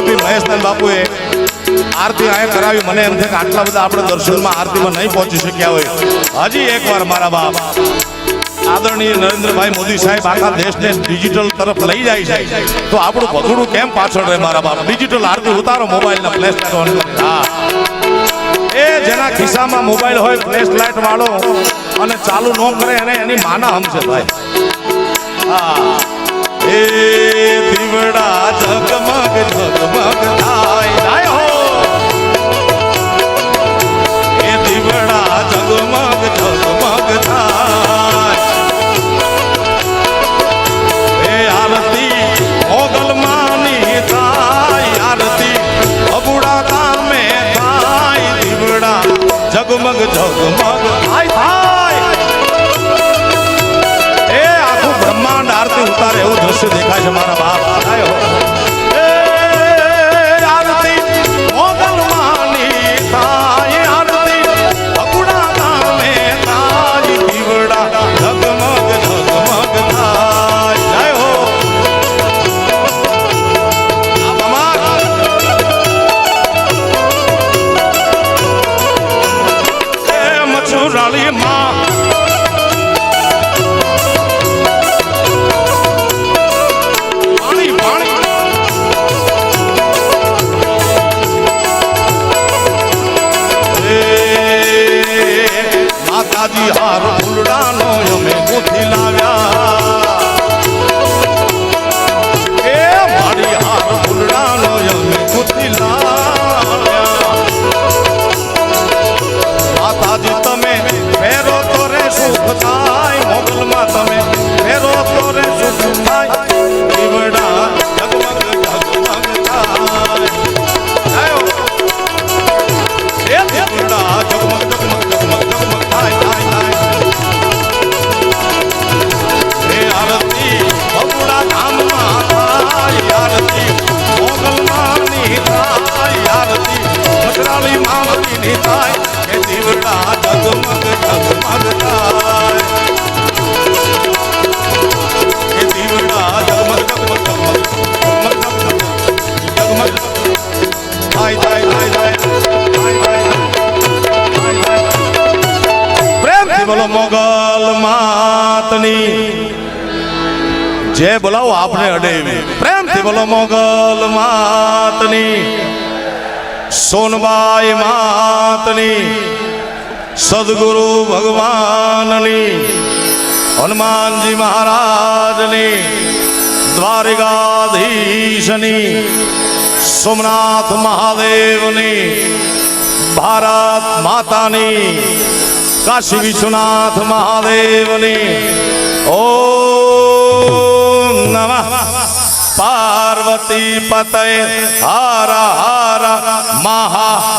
વલ્લભી મહેશનાથ બાપુએ આરતી આયા કરાવી. મને એમ છે કે આટલા બધા આપણે દર્શનમાં આરતીમાં નહીં પહોંચી શક્યા હોય. હજી એકવાર મારા બાપ આદરણીય નરેન્દ્રભાઈ મોદી સાહેબ આખા દેશને ડિજિટલ તરફ લઈ જાય છે, તો આપણું ભગડું કેમ પાછળ રહે મારા બાપ? ડિજિટલ આરતી ઉતારો મોબાઈલના ફ્લેશ લાઇટ ઓન કરી. હા, એ જેના ખિસ્સામાં મોબાઈલ હોય ફ્લેશ લાઇટ વાળો અને ચાલુ ન કરે એને એની માના હમશે ભાઈ. હા, એ દીવડા ઝગમગ ઝગમગ થાય હો, એ દીવડા ઝગમગ ઝગમગ થાય. એ આરતી મોગલ માની થાય, આરતી અબુડા ગામે થાય, દીવડા ઝગમગ ઝગમગ થાય. એ આખું બ્રહ્માંડ આરતી ઉતારે એવું દ્રશ્ય દેખાય છે મારા બાપ. એ આરતી મોગલ માની થાય, આરતી અબુડા ગામે થાય, દીવડા ઝગમગ ઝગમગ થાય. જય હો મચુરાળી માં માતાજી હાર ફૂલડાનો અમે ગોથી લાવ્યા. એ મારી હાર ફૂલડાનો અમે ગોથી લાવ્યા. માતાજી તમે ફેરો તો રે સુખ થાય, મોગલમાં તમે ફેરો તો રે સુખ થાય, દીવડા ઝગમગ ઝગમગ થાય. એ દીવડા ઝગમગ ઝગમગ ઝગમગ ઝગમગ થાય થાય થાય. એ આરતી બબુડા ધામમાં થાય, આરતી મોગલમાની થાય, આરતી મચરાળી માવતીની થાય, એ દીવડા ઝગમગ ઝગમગ થાય. એ દીવડા ઝગમગ ઝગમગ ઝગમગ ઝગમગ થાય થાય થાય થાય. પ્રેમથી બોલો મોગલ માતની જય. બોલાવો આપને અડેવી. પ્રેમથી બોલો મોગલ માતની, સોનબાઈ માતની, સદગુરુ ભગવાનની, હનુમાનજી મહારાજની, દ્વારિકાધીશની, સોમનાથ મહાદેવની, ભારત માતાની, કાશી વિશ્વનાથ મહાદેવની. ઓમ નમઃ પાર્વતી પતય હર હર મહા